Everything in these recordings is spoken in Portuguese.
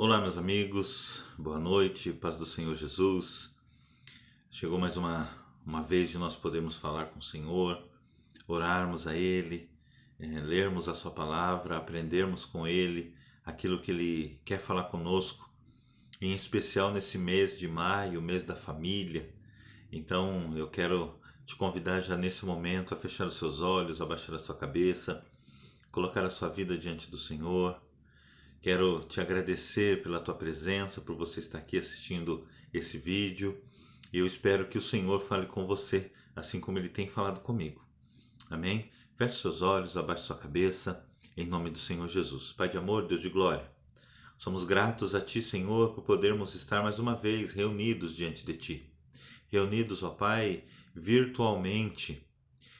Olá, meus amigos, boa noite, paz do Senhor Jesus. Chegou mais uma vez de nós podermos falar com o Senhor, orarmos a Ele, lermos a Sua palavra, aprendermos com Ele aquilo que Ele quer falar conosco, em especial nesse mês de maio, mês da família. Então eu quero te convidar já nesse momento a fechar os seus olhos, abaixar a sua cabeça, colocar a sua vida diante do Senhor. Quero te agradecer pela tua presença, por você estar aqui assistindo esse vídeo. E eu espero que o Senhor fale com você, assim como Ele tem falado comigo. Amém? Feche seus olhos, abaixe sua cabeça, em nome do Senhor Jesus. Pai de amor, Deus de glória, somos gratos a Ti, Senhor, por podermos estar mais uma vez reunidos diante de Ti. Reunidos, ó Pai, virtualmente.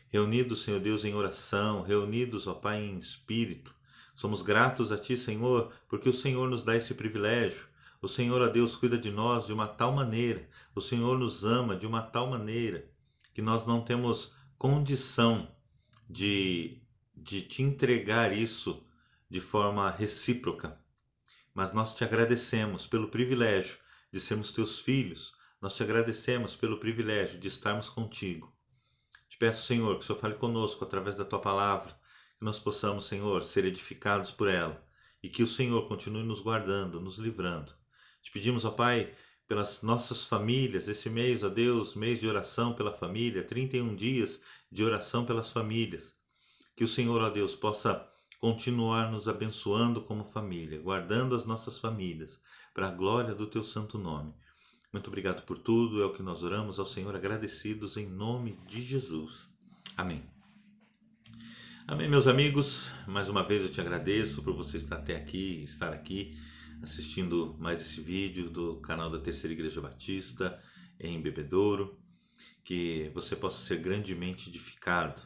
Reunidos, Senhor Deus, em oração. Reunidos, ó Pai, em espírito. Somos gratos a Ti, Senhor, porque o Senhor nos dá esse privilégio. O Senhor, ó Deus, cuida de nós de uma tal maneira, o Senhor nos ama de uma tal maneira, que nós não temos condição de Te entregar isso de forma recíproca. Mas nós Te agradecemos pelo privilégio de sermos Teus filhos, nós Te agradecemos pelo privilégio de estarmos contigo. Te peço, Senhor, que o Senhor fale conosco através da Tua palavra, que nós possamos, Senhor, ser edificados por ela e que o Senhor continue nos guardando, nos livrando. Te pedimos, ó Pai, pelas nossas famílias, esse mês, ó Deus, mês de oração pela família, 31 dias de oração pelas famílias. Que o Senhor, ó Deus, possa continuar nos abençoando como família, guardando as nossas famílias, para a glória do Teu santo nome. Muito obrigado por tudo, é o que nós oramos ao Senhor agradecidos em nome de Jesus. Amém. Amém, meus amigos, mais uma vez eu te agradeço por você estar aqui, assistindo mais esse vídeo do canal da Terceira Igreja Batista em Bebedouro, que você possa ser grandemente edificado,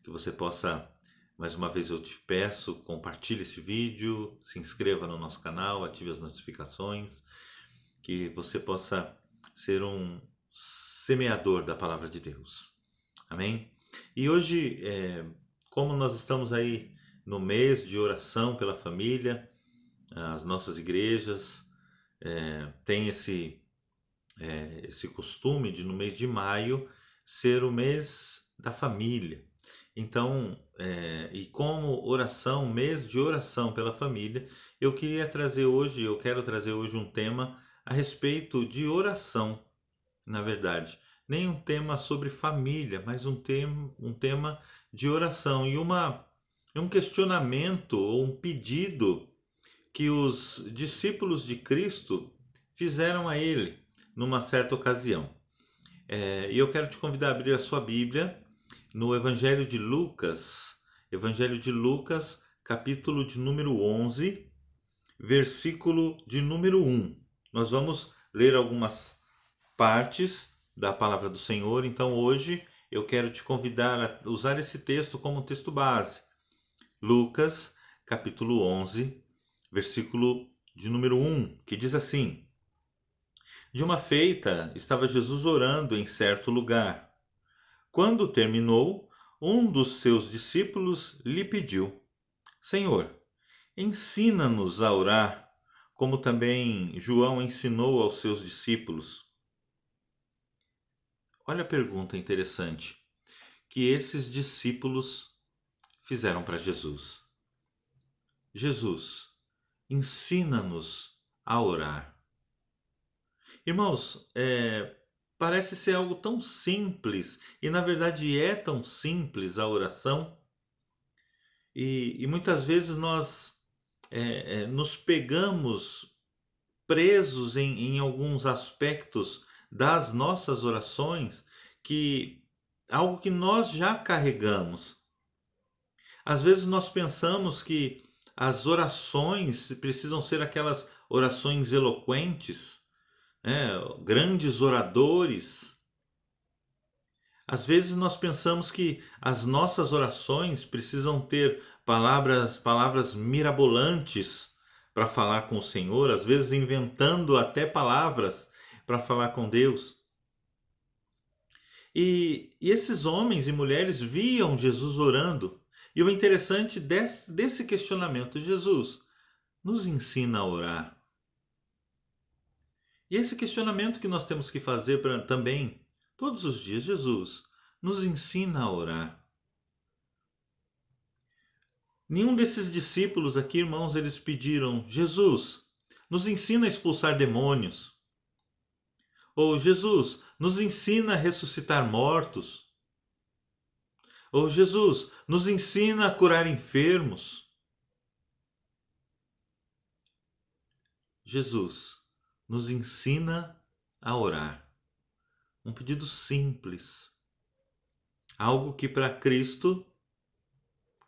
que você possa, mais uma vez eu te peço, compartilhe esse vídeo, se inscreva no nosso canal, ative as notificações, que você possa ser um semeador da Palavra de Deus. Amém? E hoje, como nós estamos aí no mês de oração pela família, as nossas igrejas têm esse costume de no mês de maio ser o mês da família. Então, e como oração, mês de oração pela família, eu quero trazer hoje um tema a respeito de oração, na verdade. Nem um tema sobre família, mas um tema de oração e um questionamento ou um pedido que os discípulos de Cristo fizeram a ele numa certa ocasião. E eu quero te convidar a abrir a sua Bíblia no Evangelho de Lucas, capítulo de número 11, versículo de número 1. Nós vamos ler algumas partes da palavra do Senhor, então hoje eu quero te convidar a usar esse texto como texto base. Lucas, capítulo 11, versículo de número 1, que diz assim: De uma feita, estava Jesus orando em certo lugar. Quando terminou, um dos seus discípulos lhe pediu: Senhor, ensina-nos a orar, como também João ensinou aos seus discípulos. Olha a pergunta interessante que esses discípulos fizeram para Jesus. Jesus, ensina-nos a orar. Irmãos, parece ser algo tão simples, e na verdade é tão simples a oração, e muitas vezes nós nos pegamos presos em alguns aspectos das nossas orações, algo que nós já carregamos. Às vezes nós pensamos que as orações precisam ser aquelas orações eloquentes, grandes oradores. Às vezes nós pensamos que as nossas orações precisam ter palavras mirabolantes para falar com o Senhor, às vezes inventando até palavras para falar com Deus. E esses homens e mulheres viam Jesus orando. E o interessante desse questionamento: Jesus, nos ensina a orar. E esse questionamento que nós temos que fazer também, todos os dias, Jesus nos ensina a orar. Nenhum desses discípulos aqui, irmãos, eles pediram, Jesus, nos ensina a expulsar demônios. Ou Jesus, nos ensina a ressuscitar mortos. Ou Jesus, nos ensina a curar enfermos. Jesus, nos ensina a orar. Um pedido simples. Algo que para Cristo,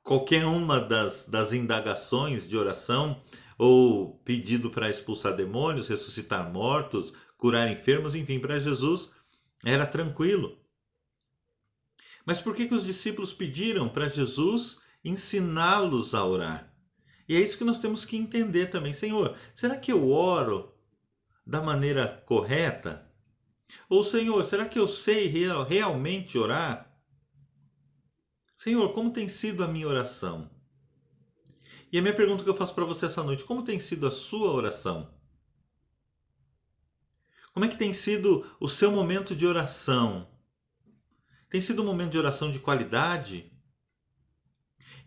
qualquer uma das indagações de oração, ou pedido para expulsar demônios, ressuscitar mortos, curar enfermos, enfim, para Jesus era tranquilo. Mas por que os discípulos pediram para Jesus ensiná-los a orar? E é isso que nós temos que entender também. Senhor, será que eu oro da maneira correta? Ou, Senhor, será que eu sei realmente orar? Senhor, como tem sido a minha oração? E a minha pergunta que eu faço para você essa noite, como tem sido a sua oração? Como é que tem sido o seu momento de oração? Tem sido um momento de oração de qualidade?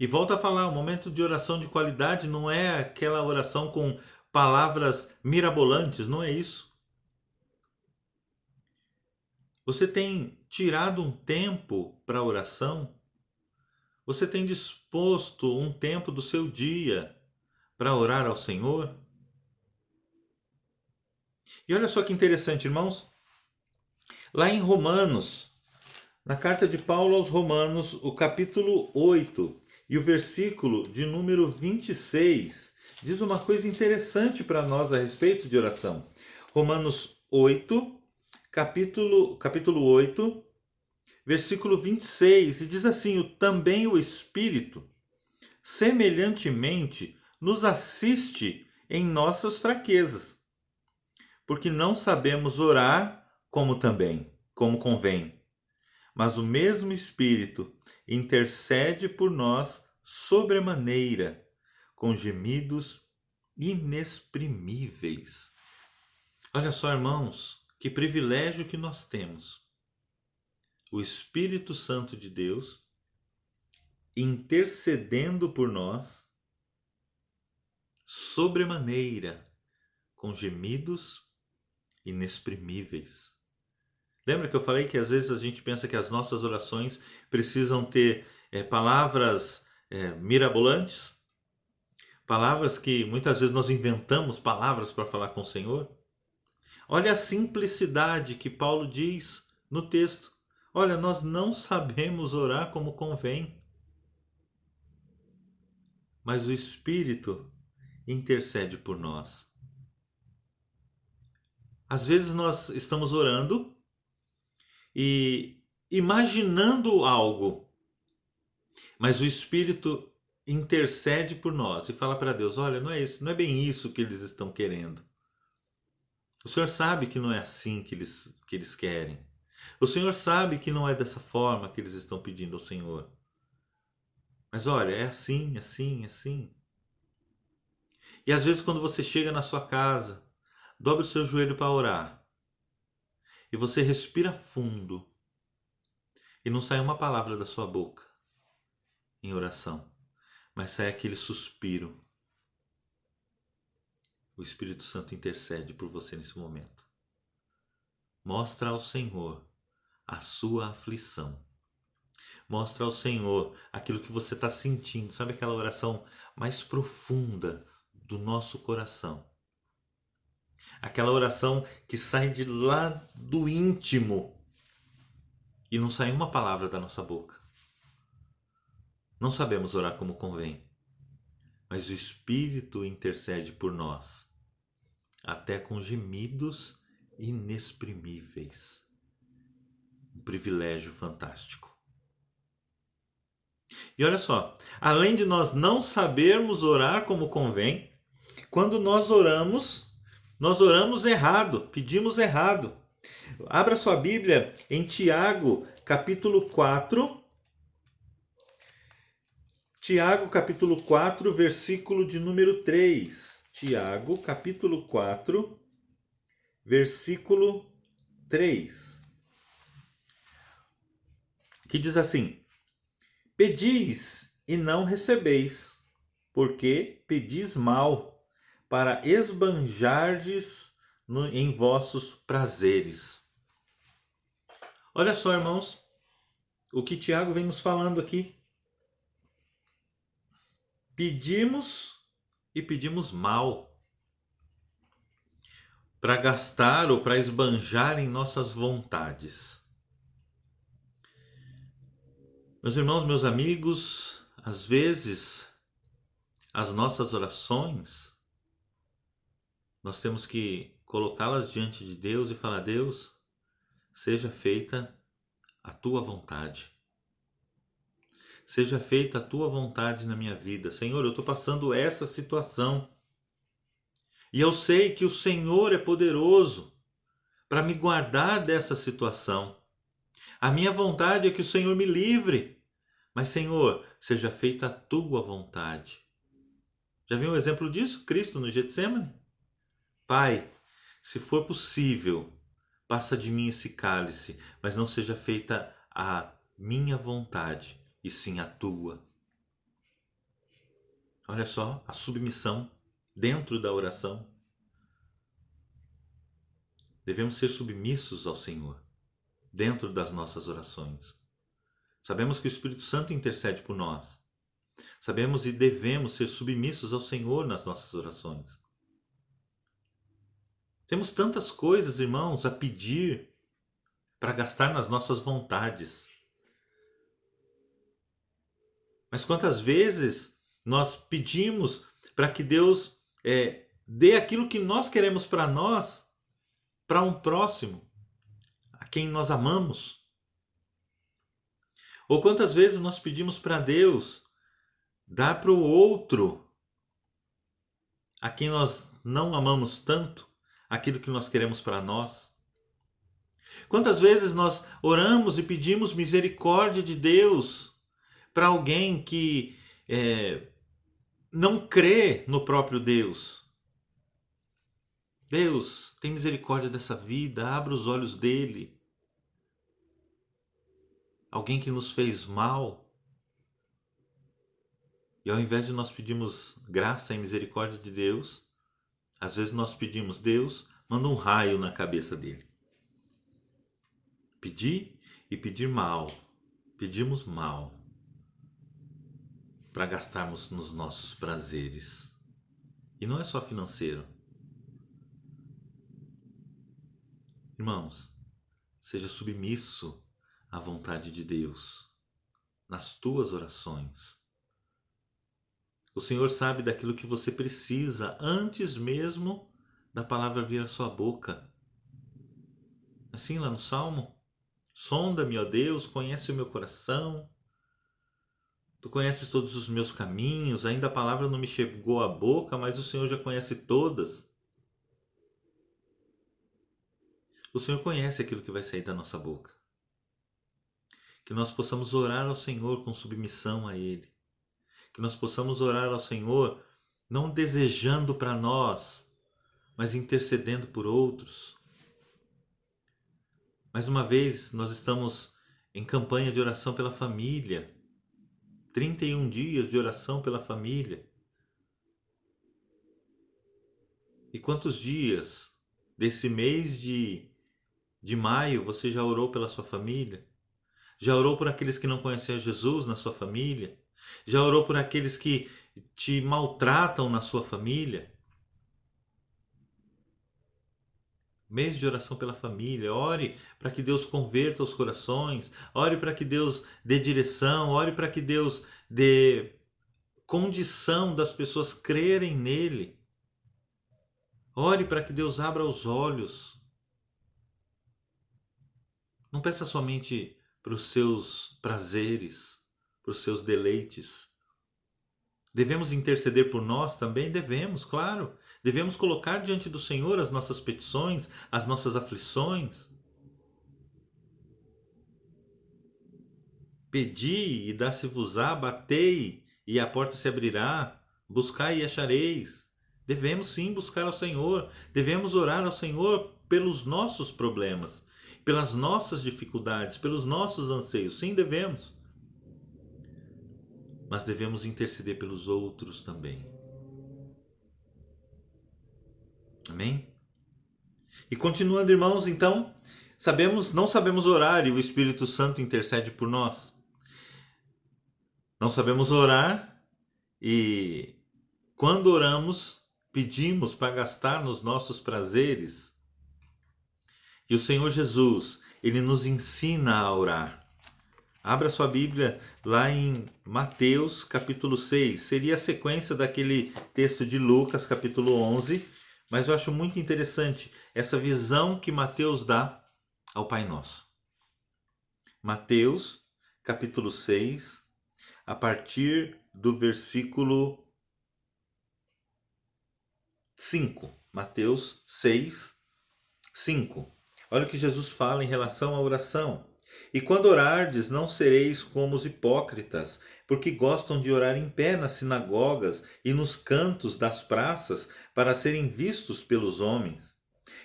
E volto a falar, o momento de oração de qualidade não é aquela oração com palavras mirabolantes, não é isso. Você tem tirado um tempo para oração? Você tem disposto um tempo do seu dia para orar ao Senhor? E olha só que interessante, irmãos. Lá em Romanos, na carta de Paulo aos Romanos, o capítulo 8 e o versículo de número 26, diz uma coisa interessante para nós a respeito de oração. Romanos 8, capítulo 8, versículo 26, e diz assim: também o Espírito, semelhantemente, nos assiste em nossas fraquezas, porque não sabemos orar como convém. Mas o mesmo Espírito intercede por nós sobremaneira, com gemidos inexprimíveis. Olha só, irmãos, que privilégio que nós temos. O Espírito Santo de Deus intercedendo por nós sobremaneira, com gemidos inexprimíveis. Lembra que eu falei que às vezes a gente pensa que as nossas orações precisam ter palavras mirabolantes? Palavras que muitas vezes nós inventamos palavras para falar com o Senhor? Olha a simplicidade que Paulo diz no texto. Olha, nós não sabemos orar como convém, mas o Espírito intercede por nós. Às vezes nós estamos orando e imaginando algo, mas o Espírito intercede por nós e fala para Deus: olha, não é isso, não é bem isso que eles estão querendo. O Senhor sabe que não é assim que eles querem. O Senhor sabe que não é dessa forma que eles estão pedindo ao Senhor. Mas olha, é assim, assim, assim. E às vezes quando você chega na sua casa, dobre o seu joelho para orar, e você respira fundo, e não sai uma palavra da sua boca em oração, mas sai aquele suspiro. O Espírito Santo intercede por você nesse momento. Mostra ao Senhor a sua aflição. Mostra ao Senhor aquilo que você está sentindo. Sabe aquela oração mais profunda do nosso coração? Aquela oração que sai de lá do íntimo e não sai uma palavra da nossa boca. Não sabemos orar como convém, mas o Espírito intercede por nós, até com gemidos inexprimíveis. Um privilégio fantástico. E olha só, além de nós não sabermos orar como convém, quando nós oramos errado, pedimos errado. Abra sua Bíblia em Tiago, capítulo 4. Tiago, capítulo 4, versículo de número 3. Tiago, capítulo 4, versículo 3, que diz assim: Pedis e não recebeis, porque pedis mal, para esbanjardes em vossos prazeres. Olha só, irmãos, o que Tiago vem nos falando aqui. Pedimos e pedimos mal, para gastar ou para esbanjar em nossas vontades. Meus irmãos, meus amigos, às vezes as nossas orações, nós temos que colocá-las diante de Deus e falar: Deus, seja feita a tua vontade. Seja feita a tua vontade na minha vida. Senhor, eu estou passando essa situação. E eu sei que o Senhor é poderoso para me guardar dessa situação. A minha vontade é que o Senhor me livre. Mas, Senhor, seja feita a tua vontade. Já viu um exemplo disso? Cristo no Getsemane? Pai, se for possível, passa de mim esse cálice, mas não seja feita a minha vontade, e sim a tua. Olha só, a submissão dentro da oração. Devemos ser submissos ao Senhor dentro das nossas orações. Sabemos que o Espírito Santo intercede por nós. Sabemos e devemos ser submissos ao Senhor nas nossas orações. Temos tantas coisas, irmãos, a pedir para gastar nas nossas vontades. Mas quantas vezes nós pedimos para que Deus dê aquilo que nós queremos para nós, para um próximo, a quem nós amamos? Ou quantas vezes nós pedimos para Deus dar para o outro, a quem nós não amamos tanto, aquilo que nós queremos para nós? Quantas vezes nós oramos e pedimos misericórdia de Deus para alguém que não crê no próprio Deus? Deus, tem misericórdia dessa vida, abra os olhos dele. Alguém que nos fez mal. E ao invés de nós pedirmos graça e misericórdia de Deus, às vezes nós pedimos: Deus, manda um raio na cabeça dele. Pedir e pedir mal. Pedimos mal para gastarmos nos nossos prazeres. E não é só financeiro. Irmãos, seja submisso à vontade de Deus nas tuas orações. O Senhor sabe daquilo que você precisa antes mesmo da palavra vir à sua boca. Assim lá no Salmo: sonda-me, ó Deus, conhece o meu coração. Tu conheces todos os meus caminhos, ainda a palavra não me chegou à boca, mas o Senhor já conhece todas. O Senhor conhece aquilo que vai sair da nossa boca. Que nós possamos orar ao Senhor com submissão a Ele. Que nós possamos orar ao Senhor não desejando para nós, mas intercedendo por outros. Mais uma vez, nós estamos em campanha de oração pela família. 31 dias de oração pela família. E quantos dias desse mês de maio você já orou pela sua família? Já orou por aqueles que não conheciam Jesus na sua família? Já orou por aqueles que te maltratam na sua família? Mês de oração pela família. Ore para que Deus converta os corações. Ore para que Deus dê direção. Ore para que Deus dê condição das pessoas crerem nele. Ore para que Deus abra os olhos. Não peça somente para os seus prazeres, para os seus deleites. Devemos interceder por nós também? Devemos, claro. Devemos colocar diante do Senhor as nossas petições, as nossas aflições. Pedi e dá-se-vos-á, batei e a porta se abrirá, buscai e achareis. Devemos sim buscar ao Senhor, devemos orar ao Senhor pelos nossos problemas, pelas nossas dificuldades, pelos nossos anseios. Sim, devemos. Mas devemos interceder pelos outros também. Amém? E continuando, irmãos, então, não sabemos orar e o Espírito Santo intercede por nós. Não sabemos orar e quando oramos, pedimos para gastar nos nossos prazeres. E o Senhor Jesus, Ele nos ensina a orar. Abra sua Bíblia lá em Mateus capítulo 6. Seria a sequência daquele texto de Lucas capítulo 11. Mas eu acho muito interessante essa visão que Mateus dá ao Pai Nosso. Mateus capítulo 6, a partir do versículo 5. Mateus 6, 5. Olha o que Jesus fala em relação à oração. E quando orardes, não sereis como os hipócritas, porque gostam de orar em pé nas sinagogas e nos cantos das praças, para serem vistos pelos homens.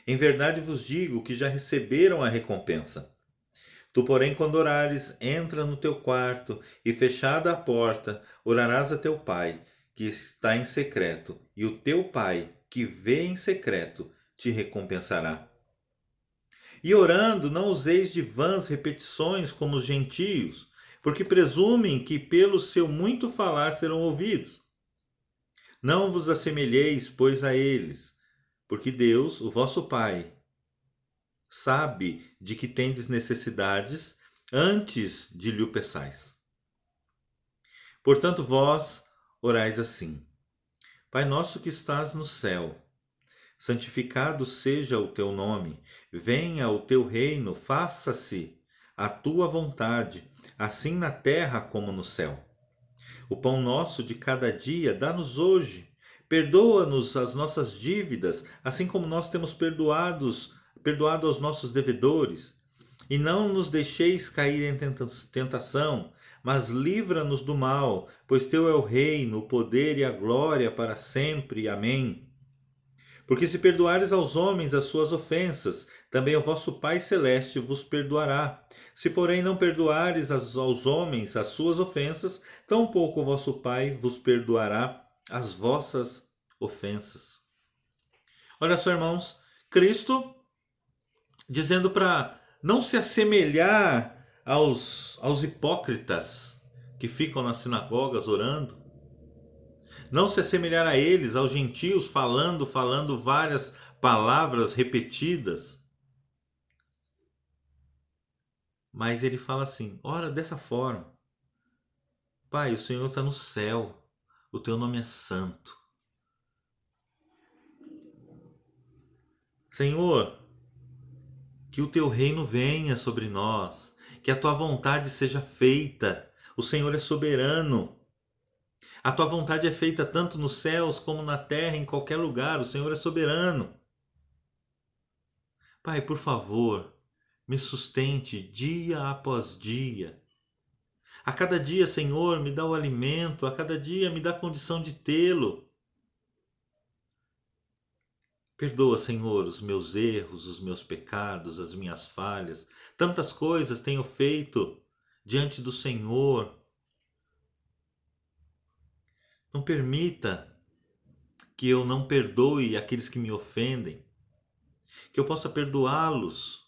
Em verdade vos digo que já receberam a recompensa. Tu, porém, quando orares, entra no teu quarto e, fechada a porta, orarás a teu Pai, que está em secreto, e o teu Pai, que vê em secreto, te recompensará. E orando, não useis de vãs repetições como os gentios, porque presumem que pelo seu muito falar serão ouvidos. Não vos assemelheis, pois, a eles, porque Deus, o vosso Pai, sabe de que tendes necessidades antes de lhe o peçais. Portanto, vós orais assim: Pai nosso que estás no céu, santificado seja o teu nome, venha o teu reino, faça-se a tua vontade, assim na terra como no céu. O pão nosso de cada dia dá-nos hoje. Perdoa-nos as nossas dívidas, assim como nós temos perdoado aos nossos devedores. E não nos deixeis cair em tentação, mas livra-nos do mal, pois teu é o reino, o poder e a glória para sempre. Amém. Porque se perdoares aos homens as suas ofensas, também o vosso Pai Celeste vos perdoará. Se, porém, não perdoares aos homens as suas ofensas, tampouco o vosso Pai vos perdoará as vossas ofensas. Olha só, irmãos, Cristo dizendo para não se assemelhar aos hipócritas que ficam nas sinagogas orando, não se assemelhar a eles, aos gentios, falando várias palavras repetidas. Mas ele fala assim: ora dessa forma, Pai, o Senhor está no céu, o teu nome é santo. Senhor, que o teu reino venha sobre nós, que a tua vontade seja feita. O Senhor é soberano. A tua vontade é feita tanto nos céus como na terra, em qualquer lugar. O Senhor é soberano. Pai, por favor, me sustente dia após dia. A cada dia, Senhor, me dá o alimento. A cada dia me dá a condição de tê-lo. Perdoa, Senhor, os meus erros, os meus pecados, as minhas falhas. Tantas coisas tenho feito diante do Senhor. Não permita que eu não perdoe aqueles que me ofendem, que eu possa perdoá-los.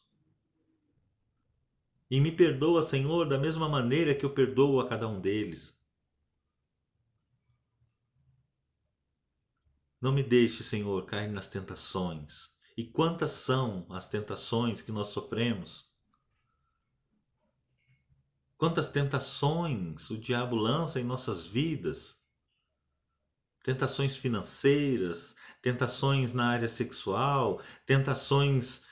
E me perdoa, Senhor, da mesma maneira que eu perdoo a cada um deles. Não me deixe, Senhor, cair nas tentações. E quantas são as tentações que nós sofremos? Quantas tentações o diabo lança em nossas vidas? Tentações financeiras, tentações na área sexual, tentações,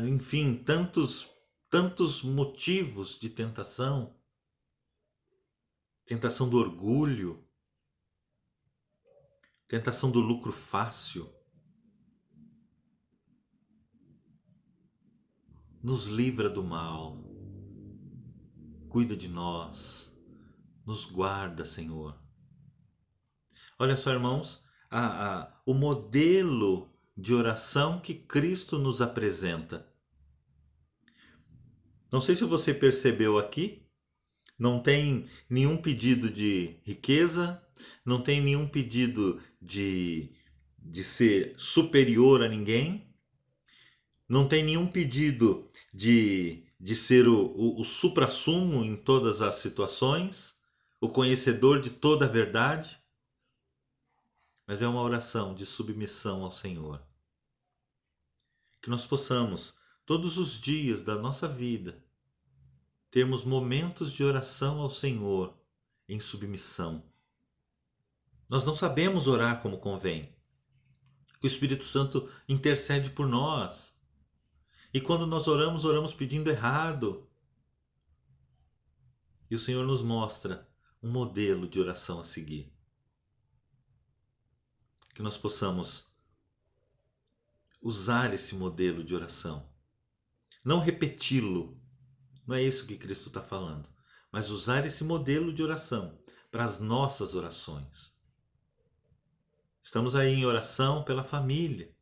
enfim, tantos motivos de tentação. Tentação do orgulho, tentação do lucro fácil. Nos livra do mal, cuida de nós, nos guarda, Senhor. Olha só, irmãos, o modelo de oração que Cristo nos apresenta. Não sei se você percebeu aqui, não tem nenhum pedido de riqueza, não tem nenhum pedido de ser superior a ninguém, não tem nenhum pedido de ser o suprassumo em todas as situações, o conhecedor de toda a verdade, mas é uma oração de submissão ao Senhor. Que nós possamos, todos os dias da nossa vida, termos momentos de oração ao Senhor em submissão. Nós não sabemos orar como convém. O Espírito Santo intercede por nós. E quando nós oramos, oramos pedindo errado. E o Senhor nos mostra um modelo de oração a seguir. Que nós possamos usar esse modelo de oração. Não repeti-lo. Não é isso que Cristo está falando. Mas usar esse modelo de oração para as nossas orações. Estamos aí em oração pela família.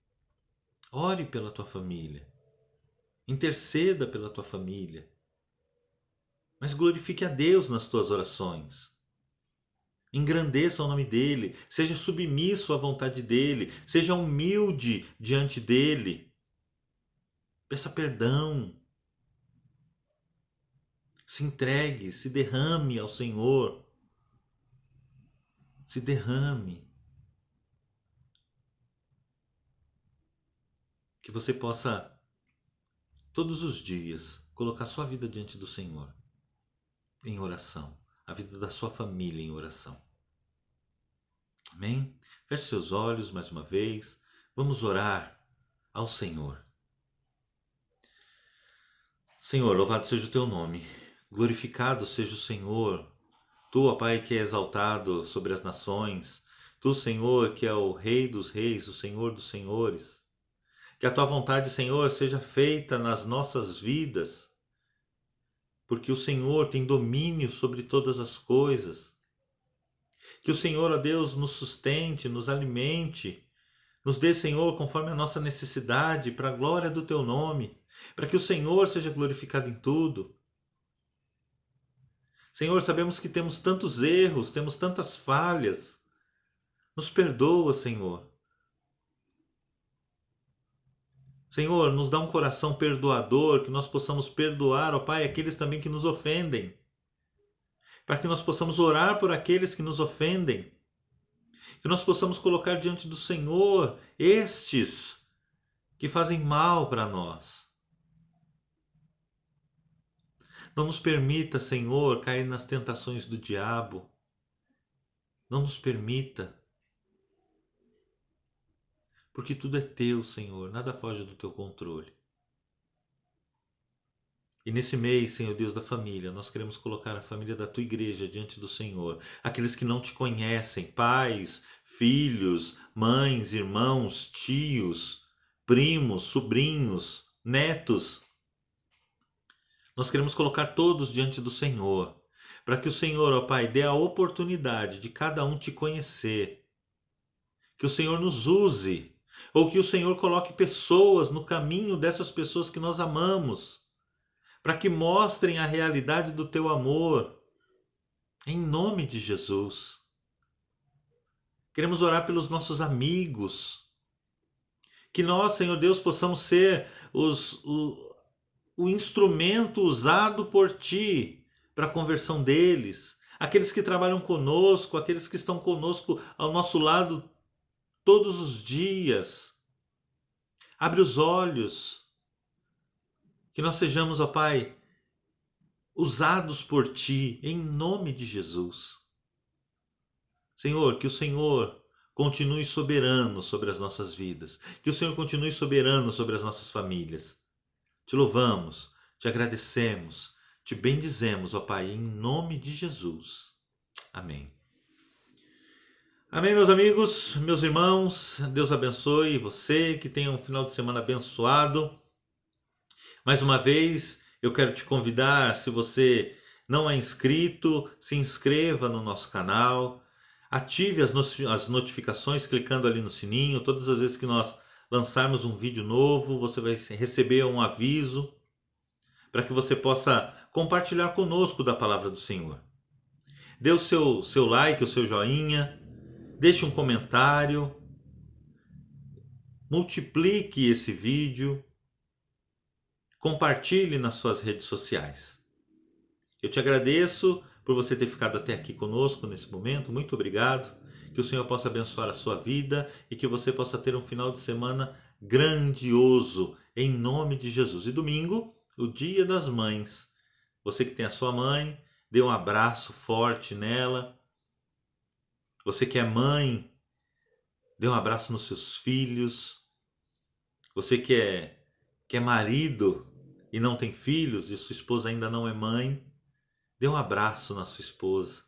Ore pela tua família. Interceda pela tua família. Mas glorifique a Deus nas tuas orações. Engrandeça o nome dEle. Seja submisso à vontade dEle. Seja humilde diante dEle. Peça perdão. Se entregue, se derrame ao Senhor. Se derrame. Que você possa, todos os dias, colocar sua vida diante do Senhor, em oração. A vida da sua família em oração. Amém? Feche seus olhos mais uma vez. Vamos orar ao Senhor. Senhor, louvado seja o teu nome. Glorificado seja o Senhor. Tu, ó Pai, que é exaltado sobre as nações. Tu, Senhor, que é o Rei dos reis, o Senhor dos senhores. Que a tua vontade, Senhor, seja feita nas nossas vidas, porque o Senhor tem domínio sobre todas as coisas. Que o Senhor, ó Deus, nos sustente, nos alimente, nos dê, Senhor, conforme a nossa necessidade, para a glória do teu nome, para que o Senhor seja glorificado em tudo. Senhor, sabemos que temos tantos erros, temos tantas falhas. Nos perdoa, Senhor. Senhor, nos dá um coração perdoador, que nós possamos perdoar, ó Pai, aqueles também que nos ofendem. Para que nós possamos orar por aqueles que nos ofendem. Que nós possamos colocar diante do Senhor estes que fazem mal para nós. Não nos permita, Senhor, cair nas tentações do diabo. Não nos permita. Porque tudo é teu, Senhor, nada foge do teu controle. E nesse mês, Senhor Deus da família, nós queremos colocar a família da tua igreja diante do Senhor. Aqueles que não te conhecem, pais, filhos, mães, irmãos, tios, primos, sobrinhos, netos. Nós queremos colocar todos diante do Senhor, para que o Senhor, ó Pai, dê a oportunidade de cada um te conhecer. Que o Senhor nos use. Ou que o Senhor coloque pessoas no caminho dessas pessoas que nós amamos, para que mostrem a realidade do teu amor, em nome de Jesus. Queremos orar pelos nossos amigos, que nós, Senhor Deus, possamos ser o instrumento usado por Ti para a conversão deles, aqueles que trabalham conosco, aqueles que estão conosco ao nosso lado todos os dias. Abre os olhos. Que nós sejamos, ó Pai, usados por Ti, em nome de Jesus. Senhor, que o Senhor continue soberano sobre as nossas vidas. Que o Senhor continue soberano sobre as nossas famílias. Te louvamos, te agradecemos, te bendizemos, ó Pai, em nome de Jesus. Amém. Amém, meus amigos, meus irmãos, Deus abençoe você, que tenha um final de semana abençoado. Mais uma vez, eu quero te convidar, se você não é inscrito, se inscreva no nosso canal, Ative as notificações clicando ali no sininho. Todas as vezes que nós lançarmos um vídeo novo, você vai receber um aviso para que você possa compartilhar conosco da palavra do Senhor. Dê o seu like, o seu joinha, deixe um comentário, multiplique esse vídeo, compartilhe nas suas redes sociais. Eu te agradeço por você ter ficado até aqui conosco nesse momento. Muito obrigado. Que o Senhor possa abençoar a sua vida e que você possa ter um final de semana grandioso, em nome de Jesus. E domingo, o Dia das Mães. Você que tem a sua mãe, dê um abraço forte nela. Você que é mãe, dê um abraço nos seus filhos. Você que é marido e não tem filhos e sua esposa ainda não é mãe, dê um abraço na sua esposa.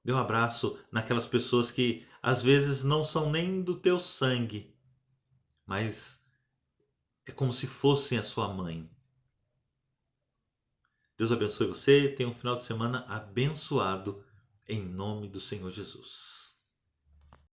Dê um abraço naquelas pessoas que às vezes não são nem do teu sangue, mas é como se fossem a sua mãe. Deus abençoe você, tenha um final de semana abençoado, em nome do Senhor Jesus.